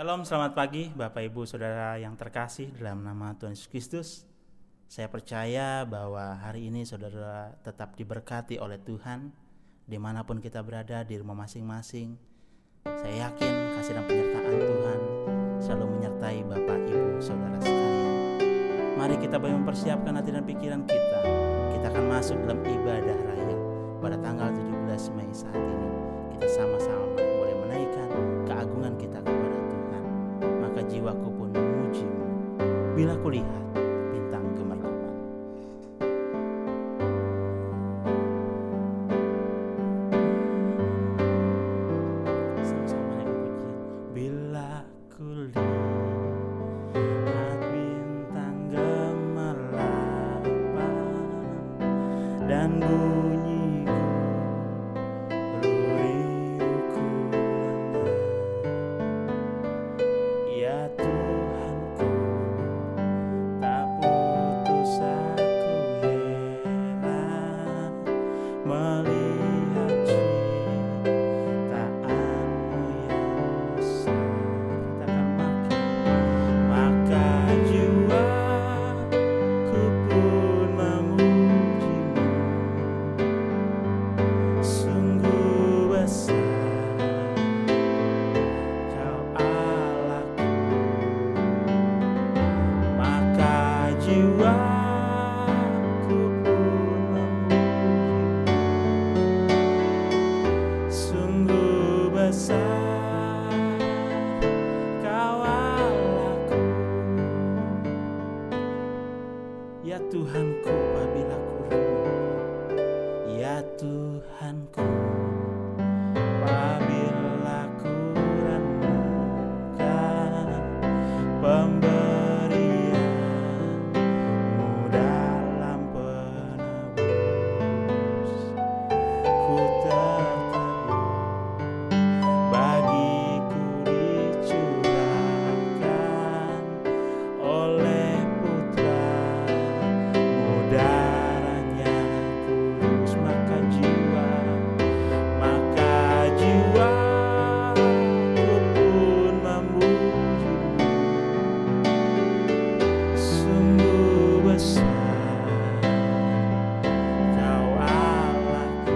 Shalom, selamat pagi Bapak Ibu Saudara yang terkasih dalam nama Tuhan Yesus Kristus. Saya percaya bahwa hari ini saudara tetap diberkati oleh Tuhan dimanapun kita berada di rumah masing-masing. Saya yakin kasih dan penyertaan Tuhan selalu menyertai Bapak Ibu Saudara sekalian. Mari kita mempersiapkan hati dan pikiran kita. Kita akan masuk dalam ibadah raya pada tanggal 17 Mei saat ini. Kita sama-sama boleh menaikkan keagungan kita kepada Tuhan. Maka jiwaku pun memuji-Mu bila kulihat bintang gemerlapan. Sama-sama naik pujian. Bila kulihat bintang gemerlapan dan bunyi gurihku ya Tuhanku, tak putus aku heran melihat ciptaanmu yang besar. Kita akan maka jiwaku pun memuji-Mu, sungguh besar Kau Allahku. Maka jiwaku pun memuji-Mu, sungguh besar Kau Allahku. Ya Tuhanku, apabila ku renung, ya Tuhanku, apabila ku renungkan pemberian-Mu dalam penebus, ku tertegun bagiku dicurahkan oleh Putra-Mu darahnya kudus. Maka jiwaku pun memuji-Mu, sungguh besar Kau Allahku.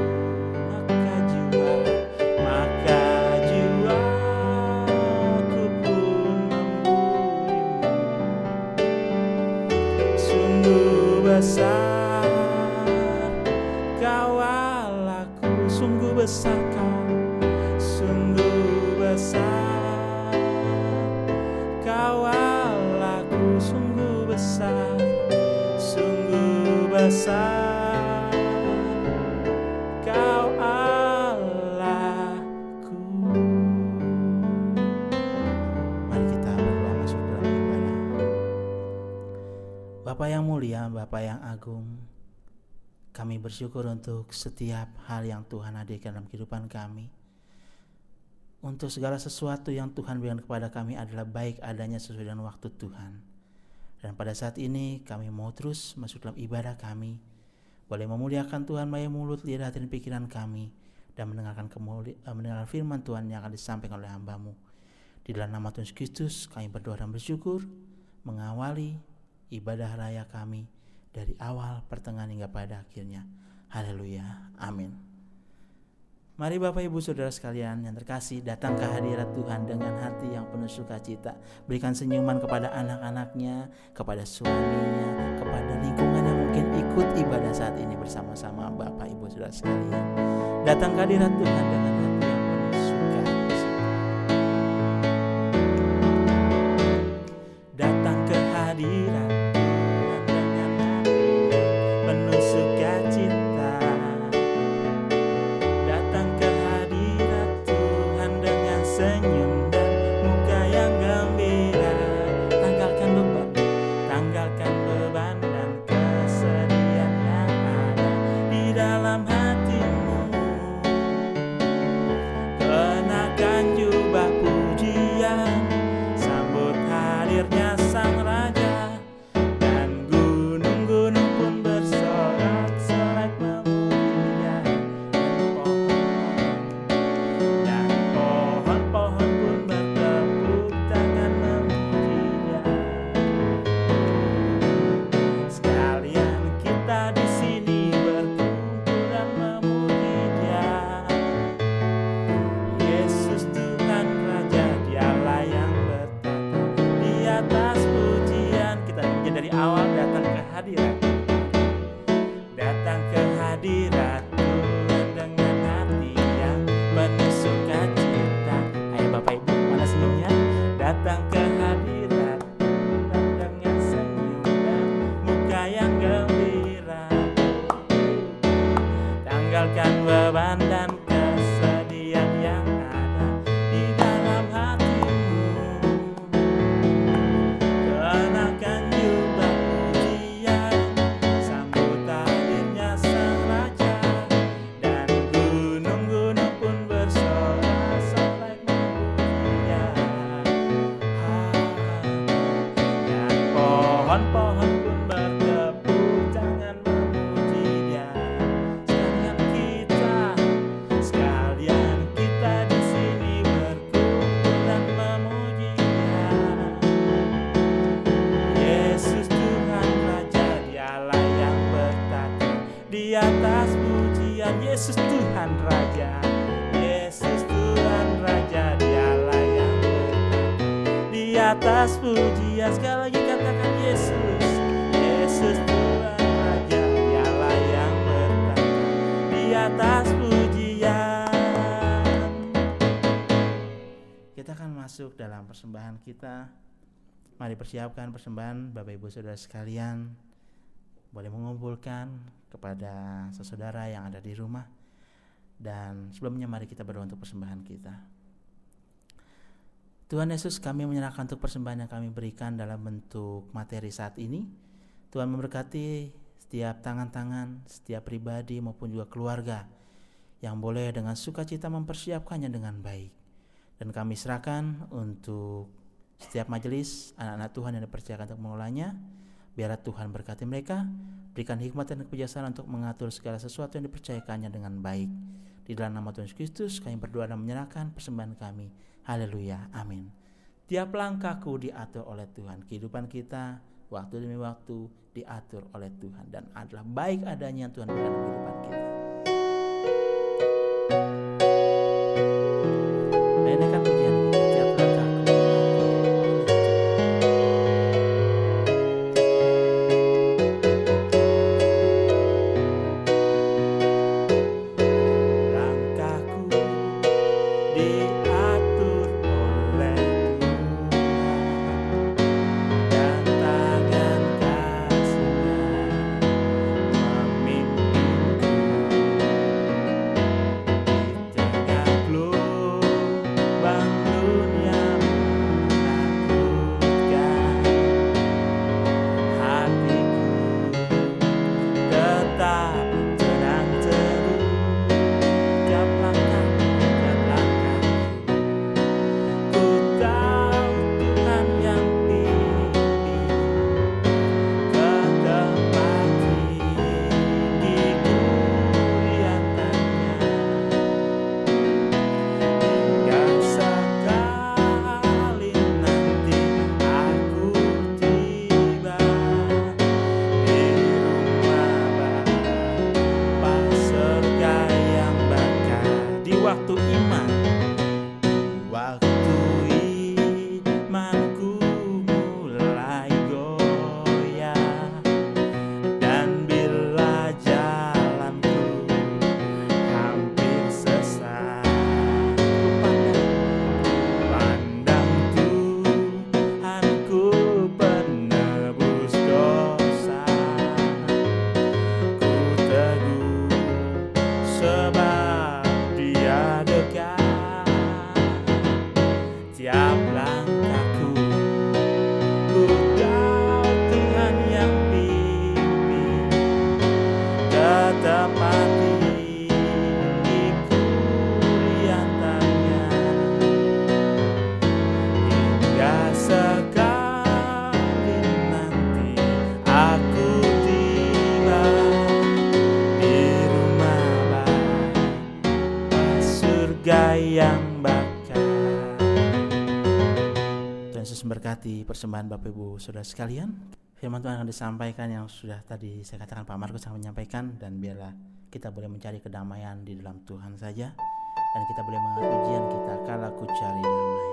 Maka jiwaku pun memuji-Mu, sungguh besar Kau Allahku. Sungguh besar Kau, sungguh besar Kau Allahku. Sungguh besar, sungguh besar Kau Allahku. Mari kita berdoa masuk dalam ibadah. Bapa yang mulia, Bapa yang agung, kami bersyukur untuk setiap hal yang Tuhan hadirkan dalam kehidupan kami. Untuk segala sesuatu yang Tuhan berikan kepada kami adalah baik adanya sesuai dengan waktu Tuhan. Dan pada saat ini kami mau terus masuk dalam ibadah kami, boleh memuliakan Tuhan melalui mulut, lidah, hati dan pikiran kami, dan mendengarkan firman Tuhan yang akan disampaikan oleh hamba-Mu. Di dalam nama Tuhan Yesus Kristus kami berdoa dan bersyukur, mengawali ibadah raya kami dari awal, pertengahan hingga pada akhirnya. Haleluya, amin. Mari Bapak Ibu Saudara sekalian yang terkasih, datang ke hadirat Tuhan dengan hati yang penuh sukacita. Berikan senyuman kepada anak-anaknya, kepada suaminya, kepada lingkungan yang mungkin ikut ibadah saat ini bersama-sama Bapak Ibu Saudara sekalian. Datang ke hadirat Tuhan dengan hati yang penuh sukacita. Datang ke hadirat Tuhan dengan hati yang penuh sukacita. Datang ke hadirat Tuhan dengan senyum dan muka yang gembira. Tanggalkan beban dan kesedihan yang ada di dalam hatimu. datang ke hadirat, datang ke hadirat Tuhan dengan hati yang penuh sukacita. Ayo Bapak Ibu, mana senyumnya? Datang ke hadirat Tuhan dengan senyum dan muka yang gembira. Tanggalkan beban dan kesedihan yang ada di dalam hatimu. Kenakan jubah pujian, sambut hadirnya Sang Raja, dan gunung-gunung pun bersorak-sorai memuji Dia. Dan pohon-pohon pun bertepuk tangan memuji Dia. Sekalian kita di sini berkumpul dan memuji Dia. Yesus Tuhan Raja, Dialah yang bertata di atas pujian. Yesus Tuhan Raja, Yesus Tuhan Raja, Dialah yang bertata di atas pujian. Sekali lagi katakan Yesus, Yesus Tuhan Raja, Dialah yang bertata di atas pujian. Kita akan masuk dalam persembahan kita. Mari persiapkan persembahan. Bapak Ibu Saudara sekalian, boleh mengumpulkan kepada saudara yang ada di rumah. Dan sebelumnya mari kita berdoa untuk persembahan kita. Tuhan Yesus, kami menyerahkan untuk persembahan yang kami berikan dalam bentuk materi saat ini. Tuhan memberkati setiap tangan-tangan, setiap pribadi maupun juga keluarga yang boleh dengan sukacita mempersiapkannya dengan baik. Dan kami serahkan untuk setiap majelis anak-anak Tuhan yang dipercayakan untuk mengelolanya. Biarlah Tuhan berkati mereka, berikan hikmat dan kebijaksanaan untuk mengatur segala sesuatu yang dipercayakannya dengan baik. Di dalam nama Tuhan Yesus Kristus kami berdoa dan menyerahkan persembahan kami. Haleluya, amin. Tiap langkahku diatur oleh Tuhan. Kehidupan kita waktu demi waktu diatur oleh Tuhan, dan adalah baik adanya yang Tuhan berikan dalam kehidupan kita. Renungkan pujian kita. Tiap langkahku diatur memberkati persembahan Bapak Ibu Saudara sekalian. Firman Tuhan akan disampaikan yang sudah tadi saya katakan, Pak Markus akan menyampaikan, dan biarlah kita boleh mencari kedamaian di dalam Tuhan saja, dan kita boleh mengangkat pujian kita, kala ku cari damai.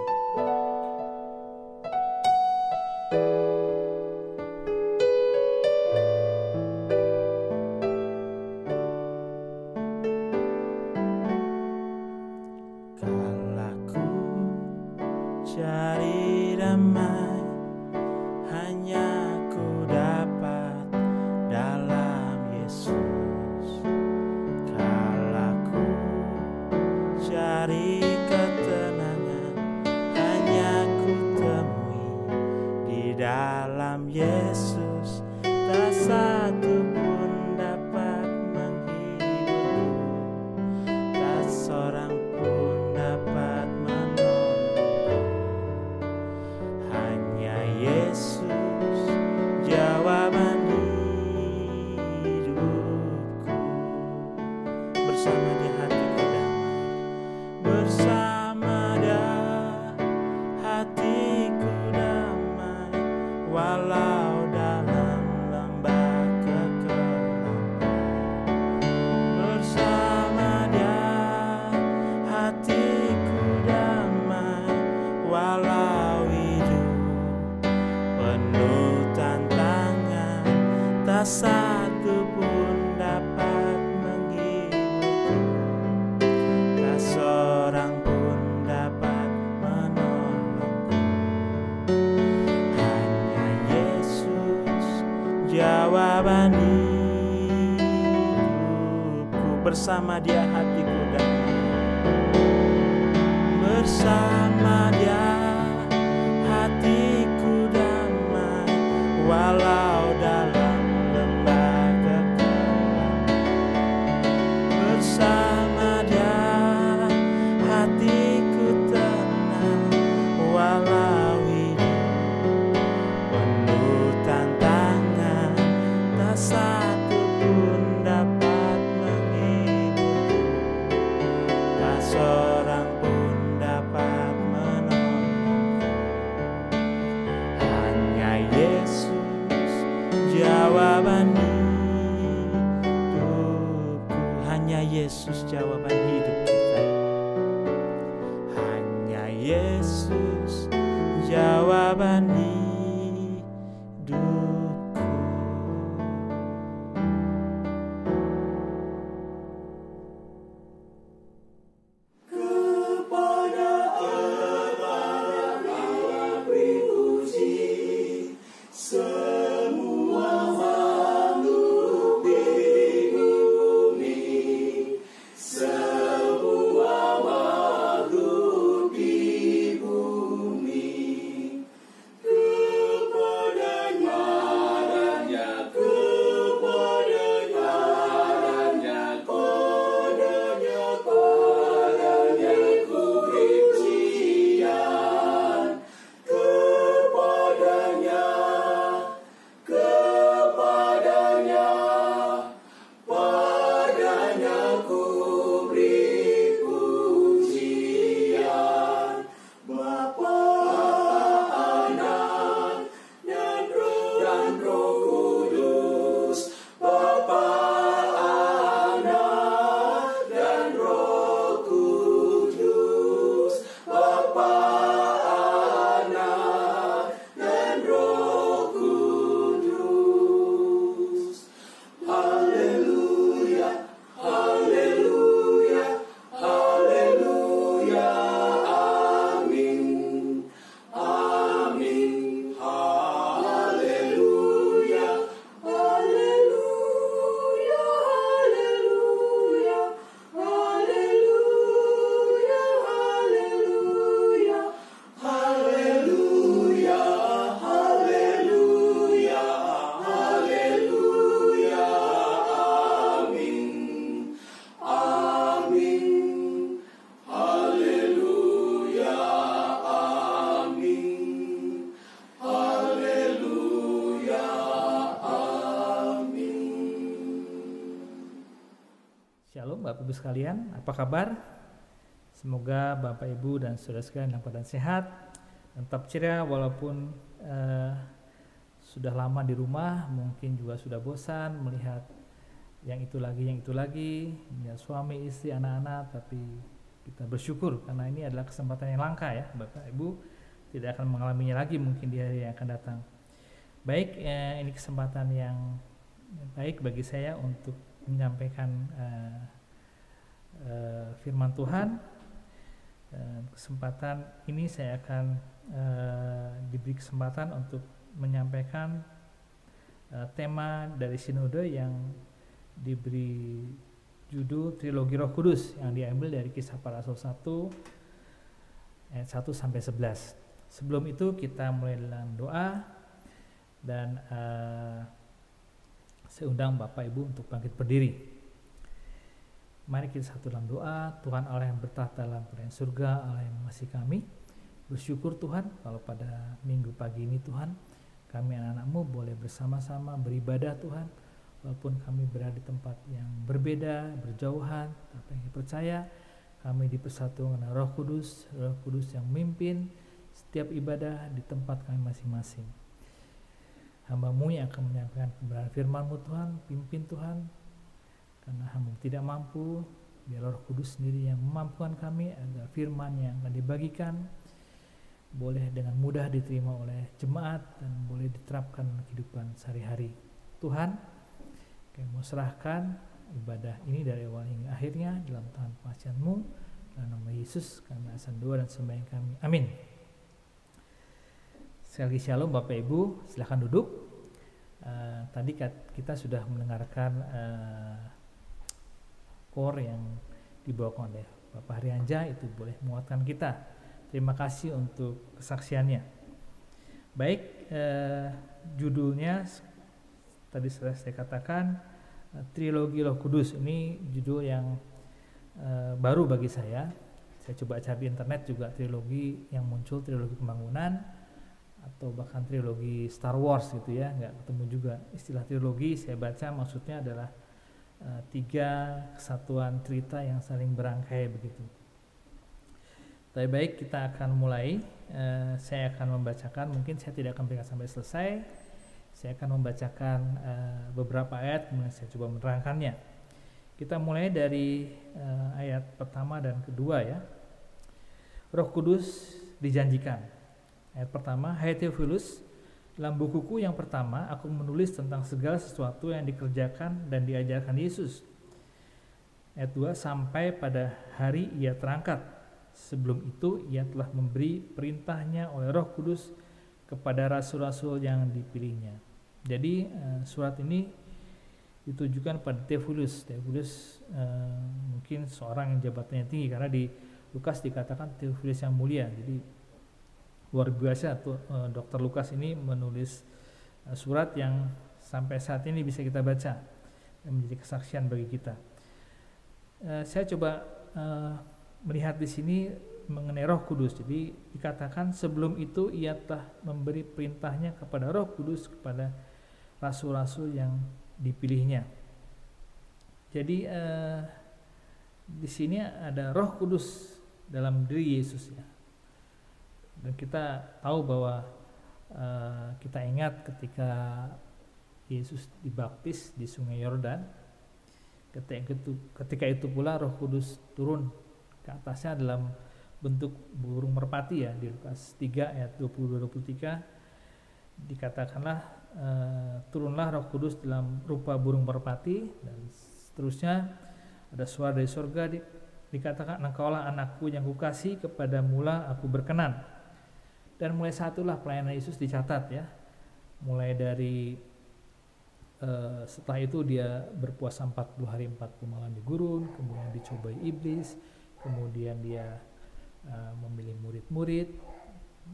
tak satu pun dapat menghiburku, tak seorang pun dapat menolongku. Hanya Yesus jawaban hidupku, bersama Dia hatiku damai, bersama Dia hatiku damai, walau dalam lembah kekelaman. Bersama Dia hatiku tenang, walau hidup penuh tantangan, tak satu pun dapat menghiburku, tak seorang pun dapat menolongku. Hanya Yesus jawaban hidupku, hanya Yesus jawaban hidup kita. Hanya Yesus jawaban hidupku. Shalom Bapak Ibu sekalian, apa kabar? Semoga Bapak Ibu dan saudara sekalian dalam keadaan sehat dan tetap ceria walaupun sudah lama di rumah, mungkin juga sudah bosan melihat yang itu lagi, melihat suami, istri, anak-anak, tapi kita bersyukur karena ini adalah kesempatan yang langka ya, Bapak Ibu tidak akan mengalaminya lagi mungkin di hari yang akan datang. Baik, ini kesempatan yang baik bagi saya untuk menyampaikan firman Tuhan. Kesempatan ini saya akan diberi kesempatan untuk menyampaikan tema dari sinode yang diberi judul Trilogi Roh Kudus yang diambil dari Kisah Para Rasul 1 ayat 1 sampai 11. Sebelum itu kita mulai dalam doa dan saya undang Bapak Ibu untuk bangkit berdiri. Mari kita satu dalam doa. Tuhan Allah yang bertahta dalam kerajaan surga, Allah yang mengasihi kami, bersyukur Tuhan kalau pada minggu pagi ini Tuhan kami anak-anak-Mu boleh bersama-sama beribadah Tuhan, walaupun kami berada di tempat yang berbeda, berjauhan, tapi yang percaya kami dipersatukan dengan Roh Kudus yang memimpin setiap ibadah di tempat kami masing-masing. Hamba-Mu yang akan menyampaikan kebenaran firman-Mu Tuhan, pimpin Tuhan, karena hamba tidak mampu, biar Roh Kudus sendiri yang memampukan kami agar firman yang akan dibagikan boleh dengan mudah diterima oleh jemaat dan boleh diterapkan dalam kehidupan sehari-hari. Tuhan, Kami mau serahkan ibadah ini dari awal hingga akhirnya dalam tangan pengasih-Mu. Dalam nama Yesus kami asal doa dan sembahyang kami. Amin. Sekali lagi shalom Bapak Ibu, silakan duduk. Tadi kita sudah mendengarkan core yang dibawakan oleh Bapak Harianja, itu boleh menguatkan kita. Terima kasih untuk kesaksiannya. Baik, judulnya tadi saya katakan Trilogi Roh Kudus. Ini judul yang baru bagi saya. Saya coba cari di internet juga trilogi yang muncul, trilogi pembangunan atau bahkan trilogi Star Wars gitu ya, nggak ketemu juga istilah trilogi. Saya baca maksudnya adalah 3 kesatuan cerita yang saling berangkai begitu. Tapi baik, kita akan mulai. Saya akan membacakan, mungkin saya tidak akan berikan sampai selesai. Saya akan membacakan beberapa ayat, kemudian saya coba menerangkannya. Kita mulai dari ayat pertama dan kedua ya. Roh Kudus dijanjikan. Ayat pertama, hai Theophilus, dalam bukuku yang pertama aku menulis tentang segala sesuatu yang dikerjakan dan diajarkan Yesus. Ayat 2, sampai pada hari ia terangkat. Sebelum itu ia telah memberi perintahnya oleh Roh Kudus kepada rasul-rasul yang dipilihnya. Jadi surat ini ditujukan pada Theophilus. Theophilus mungkin seorang yang jabatannya tinggi, karena di Lukas dikatakan Theophilus yang mulia. Jadi luar biasa tuh, Dr. Lukas ini menulis surat yang sampai saat ini bisa kita baca dan menjadi kesaksian bagi kita. Saya coba melihat di sini mengenai Roh Kudus. Jadi dikatakan sebelum itu ia telah memberi perintahnya kepada Roh Kudus kepada rasul-rasul yang dipilihnya. Jadi di sini ada Roh Kudus dalam diri Yesus ya. Dan kita tahu bahwa kita ingat ketika Yesus dibaptis di Sungai Yordan, ketika itu pula Roh Kudus turun ke atasnya dalam bentuk burung merpati ya. Di Lukas 3 ayat 22-23 dikatakanlah turunlah Roh Kudus dalam rupa burung merpati, dan seterusnya ada suara dari surga dikatakan, engkaulah anakku yang kukasihi, kepadamulah aku berkenan. Dan mulai satulah pelayanan Yesus dicatat ya, mulai dari setelah itu dia berpuasa 40 hari 40 malam di gurun, kemudian dicobai iblis, kemudian dia memilih murid-murid,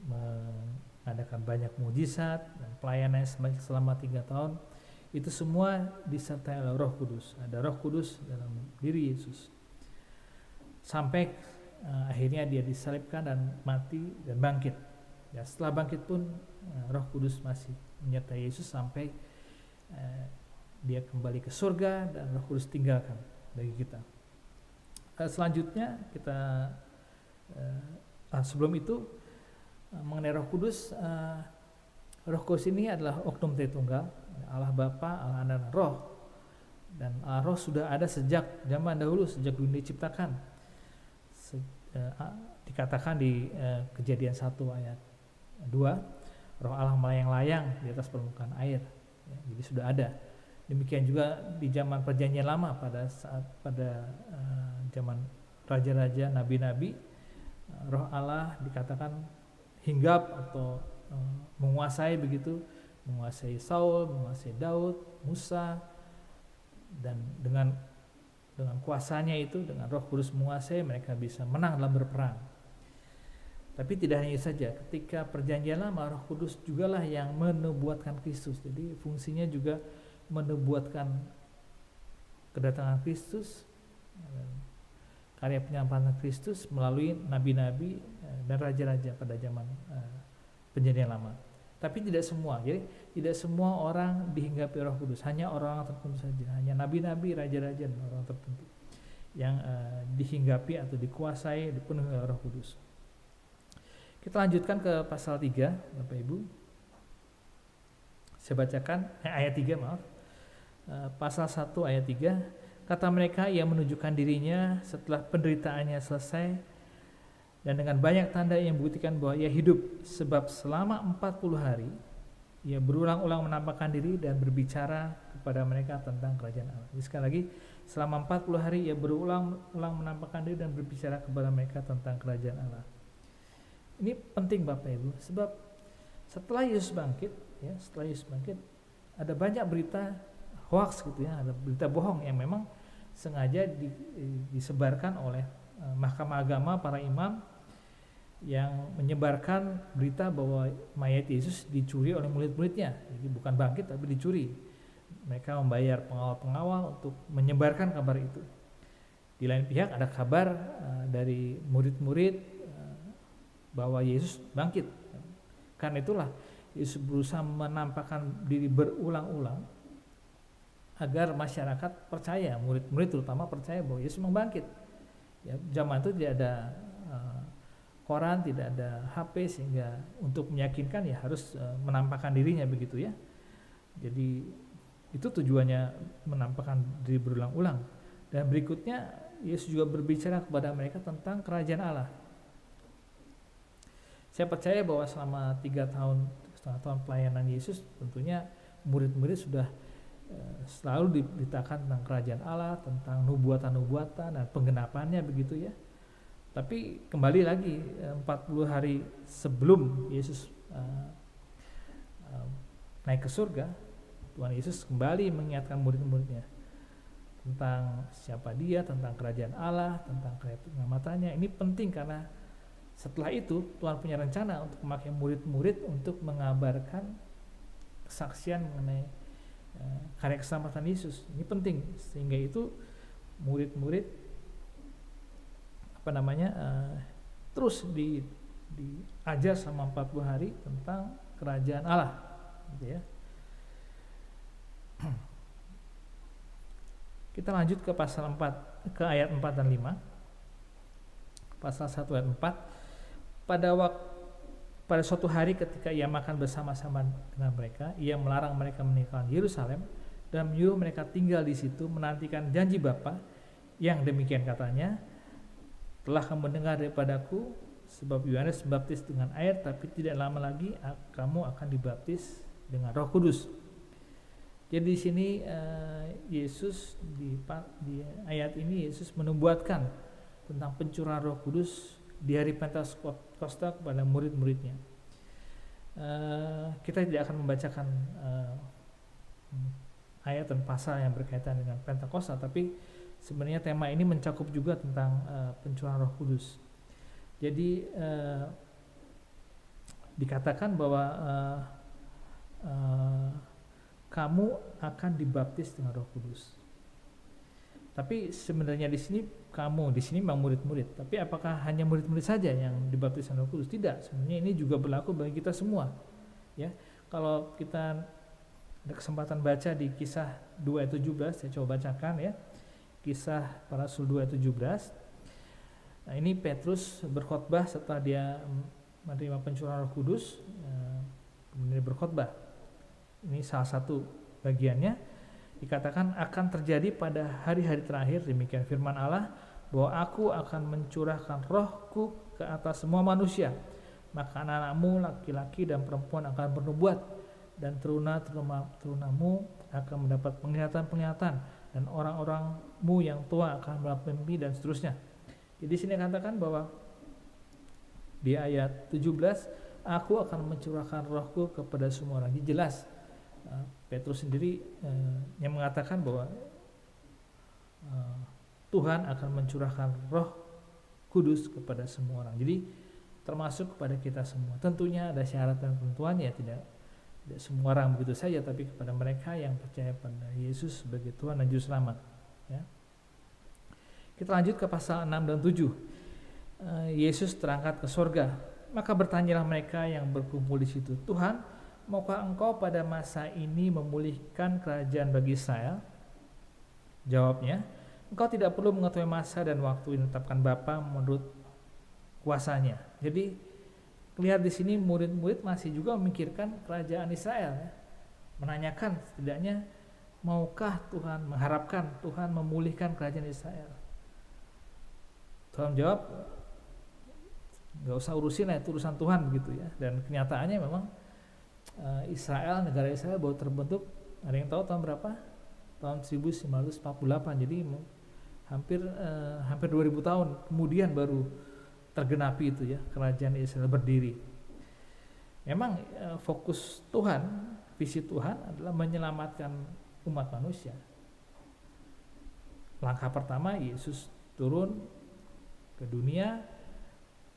mengadakan banyak mujizat dan pelayanan selama 3 tahun. Itu semua disertai oleh Roh Kudus. Ada Roh Kudus dalam diri Yesus sampai akhirnya dia disalibkan dan mati dan bangkit. Ya, setelah bangkit pun Roh Kudus masih menyertai Yesus sampai dia kembali ke surga dan Roh Kudus tinggalkan bagi kita. Selanjutnya kita sebelum itu mengenai Roh Kudus. Roh Kudus ini adalah oknum Tritunggal, Allah Bapa, Allah Anak, dan Roh. Dan Allah Roh sudah ada sejak zaman dahulu, sejak dunia diciptakan. Dikatakan di Kejadian 1 ayat 2, Roh Allah melayang-layang di atas permukaan air. Ya, jadi sudah ada. Demikian juga di zaman Perjanjian Lama, pada zaman raja-raja, nabi-nabi, Roh Allah dikatakan hinggap atau menguasai begitu, menguasai Saul, menguasai Daud, Musa, dan dengan kuasanya itu, dengan Roh Kudus menguasai, mereka bisa menang dalam berperang. Tapi tidak hanya itu saja, ketika Perjanjian Lama, Roh Kudus jugalah yang menubuatkan Kristus. Jadi fungsinya juga menubuatkan kedatangan Kristus, karya penyampaian Kristus melalui nabi-nabi dan raja-raja pada zaman Perjanjian Lama. Tapi tidak semua. Jadi tidak semua orang dihinggapi Roh Kudus, hanya orang-orang tertentu saja, hanya nabi-nabi, raja-raja, dan orang tertentu yang dihinggapi atau dikuasai, dipenuhi oleh Roh Kudus. Kita lanjutkan ke pasal 3, Bapak Ibu. Saya bacakan ayat 3, maaf. Pasal 1 ayat 3. Kata mereka, ia menunjukkan dirinya setelah penderitaannya selesai, dan dengan banyak tanda yang membuktikan bahwa ia hidup, sebab selama 40 hari Ia berulang-ulang menampakkan diri dan berbicara kepada mereka tentang kerajaan Allah. Jadi sekali lagi, selama 40 hari ia berulang-ulang menampakkan diri dan berbicara kepada mereka tentang kerajaan Allah. Ini penting Bapak Ibu, sebab setelah Yesus bangkit, ada banyak berita hoax gitu ya, ada berita bohong yang memang sengaja disebarkan oleh mahkamah agama, para imam, yang menyebarkan berita bahwa mayat Yesus dicuri oleh murid-muridnya. Jadi bukan bangkit tapi dicuri. Mereka membayar pengawal-pengawal untuk menyebarkan kabar itu. Di lain pihak ada kabar dari murid-murid bahwa Yesus bangkit. Karena itulah Yesus berusaha menampakkan diri berulang-ulang agar masyarakat percaya, murid-murid terutama percaya bahwa Yesus memang bangkit. Ya, zaman itu tidak ada koran, tidak ada HP, sehingga untuk meyakinkan ya harus menampakkan dirinya begitu ya. Jadi itu tujuannya, menampakkan diri berulang-ulang. Dan berikutnya Yesus juga berbicara kepada mereka tentang kerajaan Allah. Saya percaya bahwa selama 3,5 tahun pelayanan Yesus, tentunya murid-murid sudah selalu diberitakan tentang kerajaan Allah, tentang nubuatan-nubuatan dan penggenapannya begitu ya. Tapi kembali lagi 40 hari sebelum Yesus naik ke surga, Tuhan Yesus kembali mengingatkan murid-muridnya tentang siapa dia, tentang kerajaan Allah, tentang keselamatannya. Ini penting karena setelah itu Tuhan punya rencana untuk memakai murid-murid untuk mengabarkan kesaksian mengenai karya keselamatan Yesus. Ini penting, sehingga itu murid-murid terus diajar selama 40 hari tentang kerajaan Allah gitu ya. Kita lanjut ke pasal 4, ke ayat 4 dan 5. Pasal 1 ayat 4. Pada suatu hari ketika ia makan bersama-sama dengan mereka, ia melarang mereka meninggalkan Yerusalem dan menyuruh mereka tinggal di situ menantikan janji Bapa, yang demikian katanya, telah kamu mendengar daripadaku, sebab Yohanes membaptis dengan air, tapi tidak lama lagi kamu akan dibaptis dengan Roh Kudus. Jadi di sini Yesus di ayat ini Yesus menubuatkan tentang pencurahan Roh Kudus di hari Pentakosta kepada murid-muridnya. Kita tidak akan membacakan ayat dan pasal yang berkaitan dengan Pentakosta, tapi sebenarnya tema ini mencakup juga tentang pencurahan Roh Kudus. Jadi dikatakan bahwa kamu akan dibaptis dengan Roh Kudus. Tapi sebenarnya di sini memang murid-murid. Tapi apakah hanya murid-murid saja yang dibaptis dengan Roh Kudus? Tidak. Sebenarnya ini juga berlaku bagi kita semua. Ya, kalau kita ada kesempatan baca di Kisah 2 ayat 17, saya coba bacakan ya. Kisah para Rasul 2 ayat 17. Nah, ini Petrus berkhotbah setelah dia menerima pencurahan Roh Kudus, kemudian berkhotbah. Ini salah satu bagiannya, dikatakan akan terjadi pada hari-hari terakhir, demikian firman Allah, bahwa aku akan mencurahkan rohku ke atas semua manusia, maka anak-anakmu laki-laki dan perempuan akan bernubuat, dan teruna-terunamu akan mendapat penglihatan-penglihatan, dan orang-orangmu yang tua akan melihat mimpi, dan seterusnya. Jadi sini katakan bahwa di ayat 17, aku akan mencurahkan rohku kepada semua orang. Jadi jelas Petrus sendiri yang mengatakan bahwa Tuhan akan mencurahkan Roh Kudus kepada semua orang. Jadi termasuk kepada kita semua. Tentunya ada syarat dan ketentuan, ya tidak semua orang begitu saja, tapi kepada mereka yang percaya pada Yesus sebagai Tuhan dan Juru Selamat. Ya. Kita lanjut ke pasal 6 dan 7. Yesus terangkat ke surga. Maka bertanyalah mereka yang berkumpul di situ, Tuhan, maukah engkau pada masa ini memulihkan kerajaan bagi Israel? Jawabnya, engkau tidak perlu mengetahui masa dan waktu yang ditetapkan Bapa menurut kuasanya. Jadi lihat di sini murid-murid masih juga memikirkan kerajaan Israel, ya. Menanyakan setidaknya, maukah Tuhan, mengharapkan Tuhan memulihkan kerajaan Israel? Tuhan jawab, nggak usah urusin lah, itu urusan Tuhan begitu ya. Dan kenyataannya memang Israel, negara Israel baru terbentuk, ada yang tahu tahun berapa? Tahun 1948. Jadi hampir 2000 tahun kemudian baru tergenapi itu ya, kerajaan Israel berdiri. Memang fokus Tuhan, visi Tuhan adalah menyelamatkan umat manusia. Langkah pertama Yesus turun ke dunia,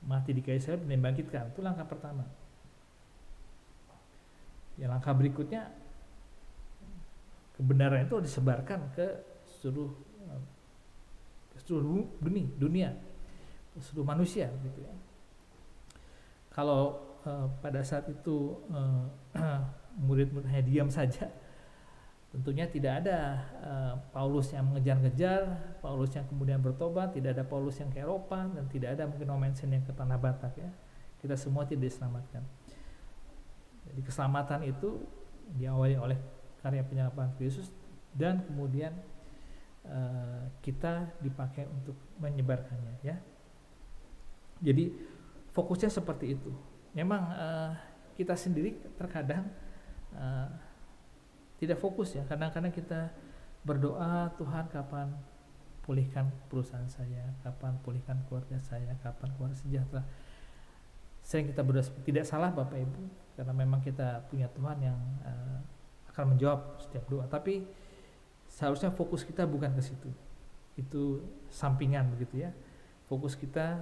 mati di kayu salib dan dibangkitkan. Itu langkah pertama. Ya, langkah berikutnya kebenaran itu disebarkan ke seluruh dunia, seluruh manusia gitu ya. Kalau pada saat itu murid-muridnya diam saja, tentunya tidak ada Paulus yang mengejar-ngejar, Paulus yang kemudian bertobat, tidak ada Paulus yang ke Eropa, dan tidak ada mungkin Nomensen yang ke Tanah Batak ya. Kita semua tidak diselamatkan. Jadi keselamatan itu diawali oleh karya penyerapan Yesus, dan kemudian kita dipakai untuk menyebarkannya ya. Jadi fokusnya seperti itu. Memang kita sendiri terkadang tidak fokus ya. Kadang-kadang kita berdoa, Tuhan kapan pulihkan perusahaan saya, kapan pulihkan keluarga saya, kapan keluarga sejahtera. Sering kita berdoa, tidak salah Bapak Ibu, karena memang kita punya Tuhan yang akan menjawab setiap doa. Tapi seharusnya fokus kita bukan ke situ. Itu sampingan begitu ya. Fokus kita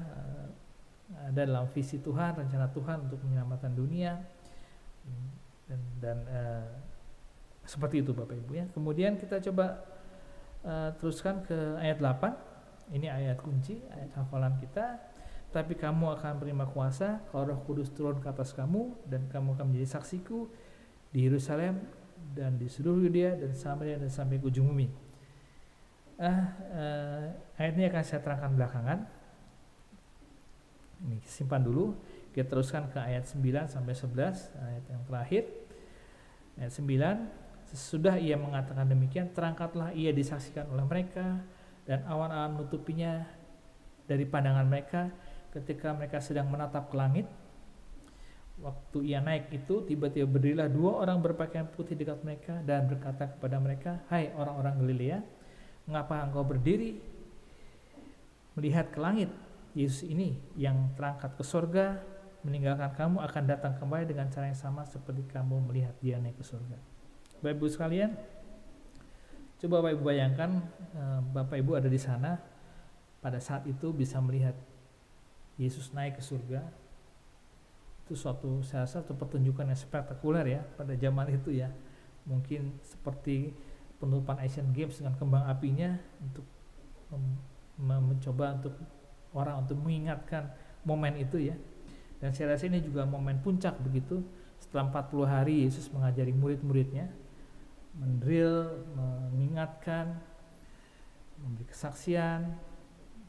ada dalam visi Tuhan, rencana Tuhan untuk menyelamatkan dunia, dan seperti itu Bapak Ibu ya. Kemudian kita coba teruskan ke ayat 8. Ini ayat kunci, ayat hafalan kita. Tapi kamu akan menerima kuasa kalau Roh Kudus turun ke atas kamu, dan kamu akan menjadi saksiku di Yerusalem dan di seluruh Yudea dan Samaria dan sampai ke ujung bumi. Ayat ini akan saya terangkan belakangan. Ini simpan dulu. Kita teruskan ke ayat 9 sampai 11, ayat yang terakhir. Ayat 9. Sesudah ia mengatakan demikian, terangkatlah ia disaksikan oleh mereka, dan awan-awan menutupinya dari pandangan mereka ketika mereka sedang menatap ke langit. Waktu ia naik itu, tiba-tiba berdirilah 2 orang berpakaian putih dekat mereka dan berkata kepada mereka, "Hai orang-orang Galilea, mengapa engkau berdiri melihat ke langit? Yesus ini yang terangkat ke surga meninggalkan kamu akan datang kembali dengan cara yang sama seperti kamu melihat dia naik ke surga." Bapak Ibu sekalian, coba Bapak Ibu bayangkan Bapak Ibu ada di sana pada saat itu bisa melihat Yesus naik ke surga. Itu saya rasa suatu pertunjukan yang spektakuler ya pada zaman itu ya. Mungkin seperti penutupan Asian Games dengan kembang apinya, untuk mencoba untuk orang untuk mengingatkan momen itu ya. Dan saya rasa ini juga momen puncak begitu. Setelah 40 hari Yesus mengajari murid-muridnya, mendrill, mengingatkan, memberi kesaksian,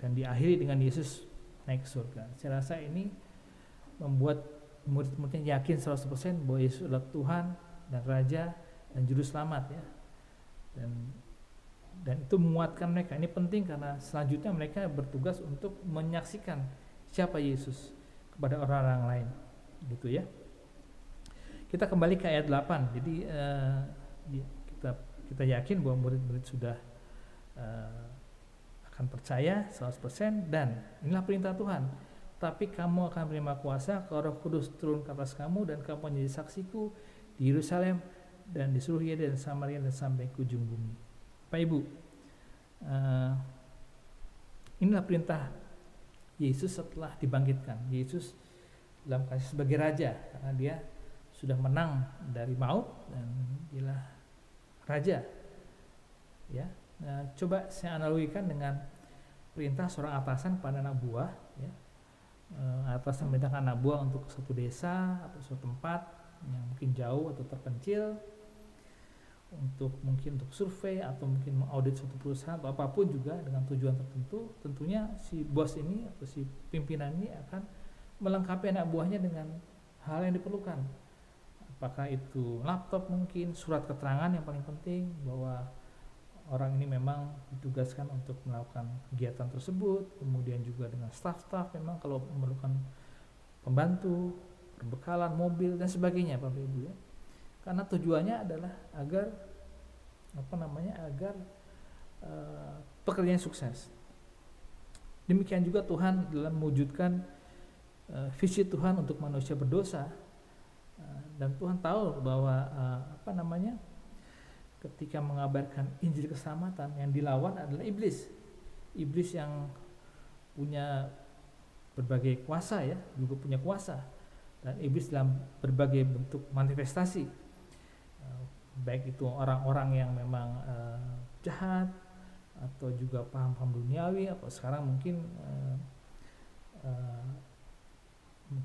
dan diakhiri dengan Yesus naik ke surga. Saya rasa ini membuat murid-muridnya yakin 100% bahwa Yesus adalah Tuhan dan Raja dan Juru Selamat ya. Dan itu menguatkan mereka. Ini penting karena selanjutnya mereka bertugas untuk menyaksikan siapa Yesus kepada orang-orang lain, gitu ya. Kita kembali ke ayat 8. Jadi kita yakin bahwa murid-murid sudah akan percaya 100%, dan inilah perintah Tuhan. Tapi kamu akan menerima kuasa kalau Roh Kudus turun ke atas kamu, dan kamu menjadi saksiku di Yerusalem dan di seluruh Yudea dan Samaria dan sampai ke ujung bumi. Pak Ibu, inilah perintah Yesus setelah dibangkitkan. Yesus dalam kasih sebagai Raja, karena dia sudah menang dari maut dan dialah Raja. Ya, coba saya analogikan dengan perintah seorang atasan kepada anak buah. Ya. Atasan memerintahkan anak buah untuk suatu desa atau suatu tempat yang mungkin jauh atau terpencil, mungkin untuk survei atau mungkin mengaudit suatu perusahaan atau apapun juga dengan tujuan tertentu. Tentunya si bos ini atau si pimpinan ini akan melengkapi anak buahnya dengan hal yang diperlukan. Apakah itu laptop, mungkin surat keterangan yang paling penting bahwa orang ini memang ditugaskan untuk melakukan kegiatan tersebut. Kemudian juga dengan staf-staf memang kalau memerlukan pembantu, perbekalan, mobil dan sebagainya, Bapak Ibu ya. Karena tujuannya adalah agar agar pekerjaan sukses. Demikian juga Tuhan dalam mewujudkan visi Tuhan untuk manusia berdosa, dan Tuhan tahu bahwa ketika mengabarkan Injil keselamatan, yang dilawan adalah iblis yang punya berbagai kuasa ya, juga punya kuasa, dan iblis dalam berbagai bentuk manifestasi, baik itu orang-orang yang memang jahat, atau juga paham-paham duniawi, atau sekarang mungkin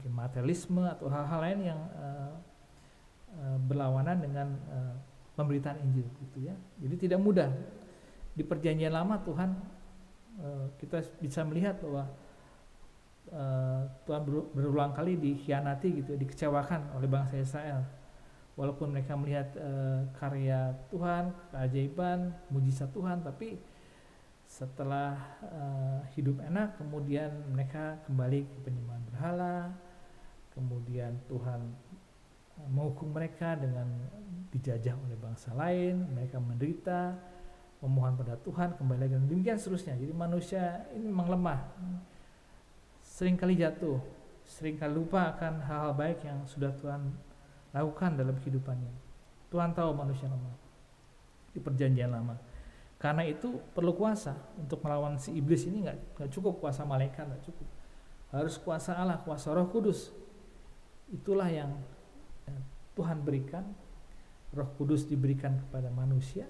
materialisme atau hal-hal lain yang berlawanan dengan pemberitaan Injil gitu ya. Jadi tidak mudah. Di Perjanjian Lama Tuhan, kita bisa melihat bahwa Tuhan berulang kali dikhianati gitu, dikecewakan oleh bangsa Israel. Walaupun mereka melihat karya Tuhan, keajaiban, mujizat Tuhan, tapi setelah hidup enak, kemudian mereka kembali ke penyembahan berhala. Kemudian Tuhan menghukum mereka dengan dijajah oleh bangsa lain, mereka menderita, memohon pada Tuhan, kembali lagi, dan demikian seterusnya. Jadi manusia ini memang lemah, seringkali jatuh, seringkali lupa akan hal-hal baik yang sudah Tuhan lakukan dalam kehidupannya. Tuhan tahu manusia lemah di Perjanjian Lama. Karena itu perlu kuasa untuk melawan si iblis ini. Nggak cukup kuasa malaikat, nggak cukup. Harus kuasa Allah, kuasa Roh Kudus. Itulah yang Tuhan berikan. Roh Kudus diberikan kepada manusia,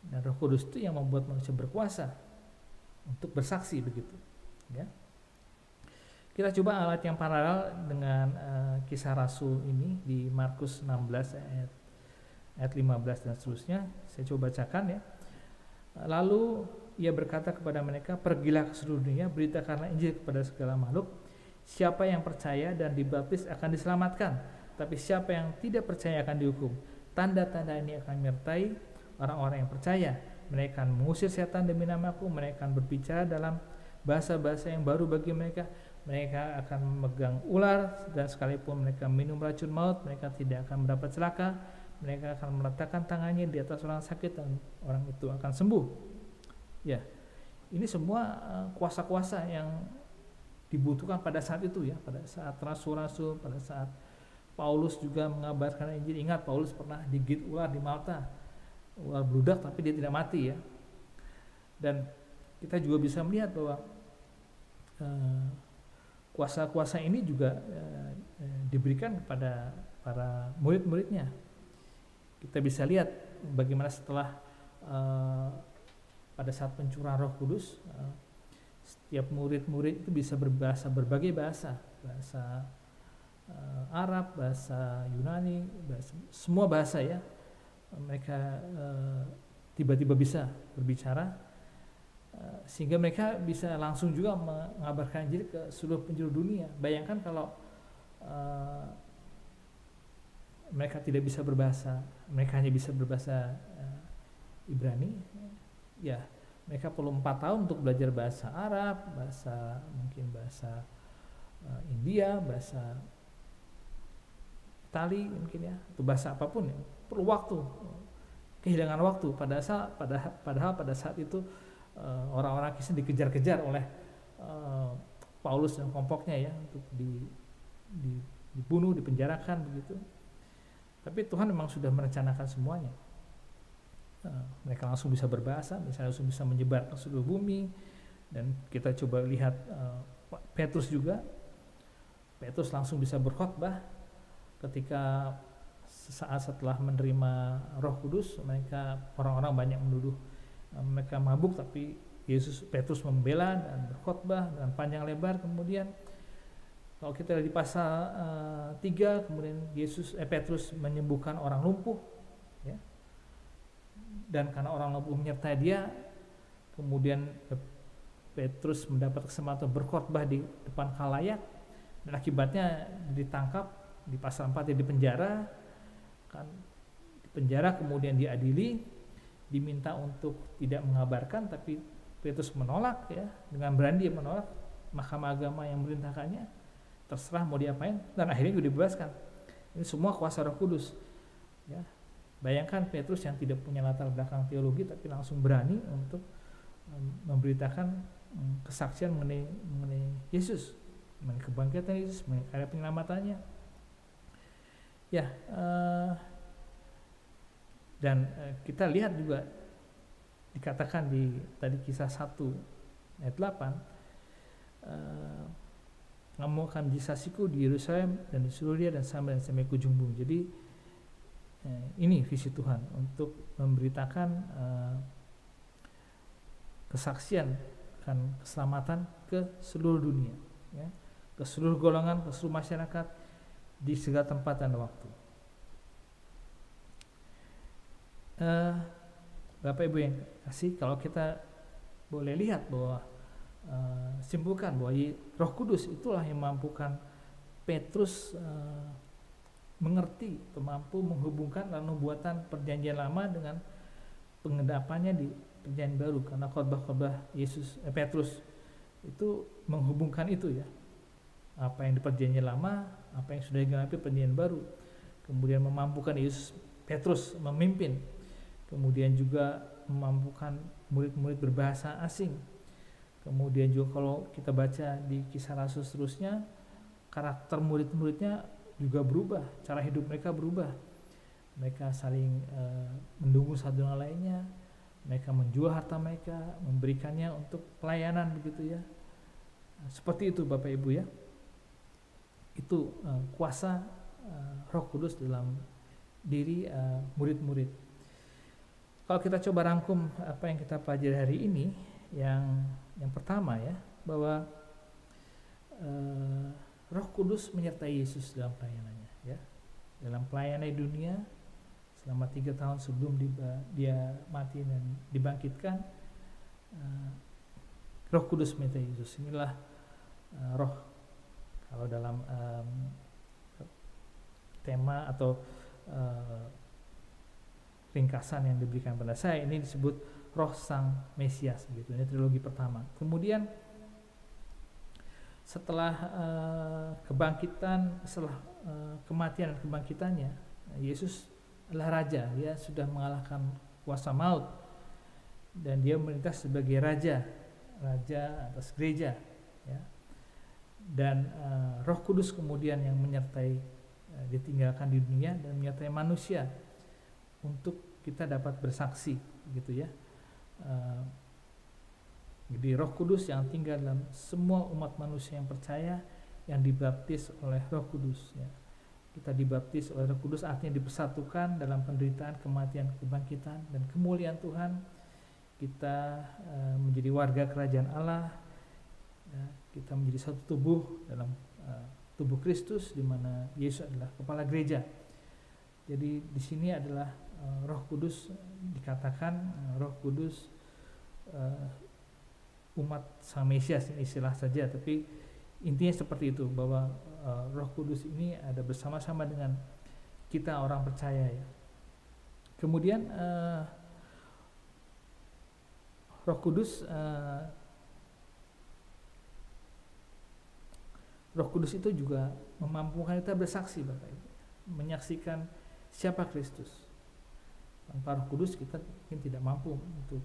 dan Roh Kudus itu yang membuat manusia berkuasa untuk bersaksi begitu. Ya. Kita coba alat yang paralel dengan kisah Rasul ini di Markus 16 ayat 15 dan seterusnya. Saya coba bacakan ya. Lalu ia berkata kepada mereka, pergilah ke seluruh dunia, beritakanlah Injil kepada segala makhluk. Siapa yang percaya dan dibaptis akan diselamatkan, tapi siapa yang tidak percaya akan dihukum. Tanda-tanda ini akan menyertai orang-orang yang percaya. Mereka akan mengusir setan demi namaku, mereka akan berbicara dalam bahasa-bahasa yang baru bagi mereka. Mereka akan memegang ular, dan sekalipun mereka minum racun maut, mereka tidak akan mendapat celaka. Mereka akan meletakkan tangannya di atas orang sakit, dan orang itu akan sembuh. Ya, ini semua kuasa-kuasa yang dibutuhkan pada saat itu ya, pada saat rasul-rasul, pada saat Paulus juga mengabarkan Injil. Ingat, Paulus pernah digigit ular di Malta, ular bludak, tapi dia tidak mati ya. Dan kita juga bisa melihat bahwa kuasa-kuasa ini juga diberikan kepada para murid-muridnya. Kita bisa lihat bagaimana setelah pada saat pencurahan Roh Kudus, setiap murid-murid itu bisa berbahasa, berbagai bahasa, bahasa Arab, bahasa Yunani, semua bahasa ya. Mereka tiba-tiba bisa berbicara, sehingga mereka bisa langsung juga mengabarkan Injil ke seluruh penjuru dunia. Bayangkan kalau mereka tidak bisa berbahasa, mereka hanya bisa berbahasa Ibrani, ya mereka perlu 4 tahun untuk belajar bahasa Arab, mungkin bahasa India, bahasa Itali mungkin ya, atau bahasa apapun ya. Perlu waktu, kehilangan waktu. Padahal pada saat itu orang-orang Kristen dikejar-kejar oleh Paulus dan kelompoknya ya, untuk dibunuh, dipenjarakan begitu. Tapi Tuhan memang sudah merencanakan semuanya. Mereka langsung bisa berbahasa, misalnya langsung bisa menyebar ke seluruh bumi. Dan kita coba lihat Petrus juga. Petrus langsung bisa berkhotbah ketika sesaat setelah menerima Roh Kudus. Orang-orang banyak menuduh mereka mabuk, tapi Petrus membela dan berkhotbah dengan panjang lebar. Kemudian kalau kita lihat di pasal 3, kemudian Petrus menyembuhkan orang lumpuh ya. Dan karena orang lumpuh menyertai dia, kemudian Petrus mendapat kesempatan berkhotbah di depan khalayak, dan akibatnya ditangkap. Di pasal 4 dia dipenjara, kemudian diadili, diminta untuk tidak mengabarkan, tapi Petrus menolak ya, dengan berani dia menolak. Mahkamah Agama yang memerintahkannya, terserah mau diapain, dan akhirnya juga dibebaskan. Ini semua kuasa Roh Kudus. Ya, bayangkan Petrus yang tidak punya latar belakang teologi tapi langsung berani untuk memberitakan kesaksian mengenai Yesus, mengenai kebangkitan Yesus, mengenai karya penyelamatannya. Ya, dan kita lihat juga dikatakan di tadi Kisah 1 ayat 8, kamu akan disaksiku di Yerusalem dan di Suriah dan sampai ke ujung bumi. Jadi ini visi Tuhan untuk memberitakan kesaksian akan keselamatan ke seluruh dunia, ya, ke seluruh golongan, ke seluruh masyarakat di segala tempat dan waktu. Bapak Ibu yang kasih, kalau kita boleh lihat bahwa simpulkan bahwa Roh Kudus itulah yang memampukan Petrus mengerti, mampu menghubungkan nubuatan perjanjian lama dengan pengendapannya di perjanjian baru, karena khotbah-khotbah Petrus itu menghubungkan itu, ya, apa yang di perjanjian lama, apa yang sudah digenapi perjanjian baru, kemudian memampukan Petrus memimpin, kemudian juga memampukan murid-murid berbahasa asing. Kemudian juga kalau kita baca di Kisah Rasul seterusnya, karakter murid-muridnya juga berubah, cara hidup mereka berubah. Mereka saling mendukung satu dengan lainnya, mereka menjual harta mereka, memberikannya untuk pelayanan, begitu ya. Seperti itu Bapak Ibu, ya. Itu kuasa Roh Kudus dalam diri murid-murid. Kalau kita coba rangkum apa yang kita pelajari hari ini, yang pertama, ya, bahwa Roh Kudus menyertai Yesus dalam pelayanannya, ya, dalam pelayanan di dunia selama 3 tahun sebelum dia mati dan dibangkitkan. Roh Kudus menyertai Yesus. Inilah Roh, kalau dalam tema atau ringkasan yang diberikan pada saya, ini disebut Roh Sang Mesias, gitu. Ini trilogi pertama. Kemudian setelah kebangkitan, setelah kematian dan kebangkitannya, Yesus adalah raja. Dia sudah mengalahkan kuasa maut dan dia melintas sebagai raja atas gereja, ya. Dan Roh Kudus kemudian yang menyertai, ditinggalkan di dunia dan menyertai manusia untuk kita dapat bersaksi, gitu ya. Jadi Roh Kudus yang tinggal dalam semua umat manusia yang percaya, yang dibaptis oleh Roh Kudus, ya. Kita dibaptis oleh Roh Kudus artinya dipersatukan dalam penderitaan, kematian, kebangkitan, dan kemuliaan Tuhan. Kita menjadi warga kerajaan Allah, ya. Kita menjadi satu tubuh dalam tubuh Kristus, di mana Yesus adalah kepala gereja. Jadi di sini adalah Roh Kudus, dikatakan Roh Kudus umat Sang Mesias, ini istilah saja, tapi intinya seperti itu, bahwa Roh Kudus ini ada bersama-sama dengan kita orang percaya, ya. Kemudian Roh Kudus itu juga memampukan kita bersaksi, Bapak Ibu, menyaksikan siapa Kristus. Tanpa Roh Kudus kita mungkin tidak mampu untuk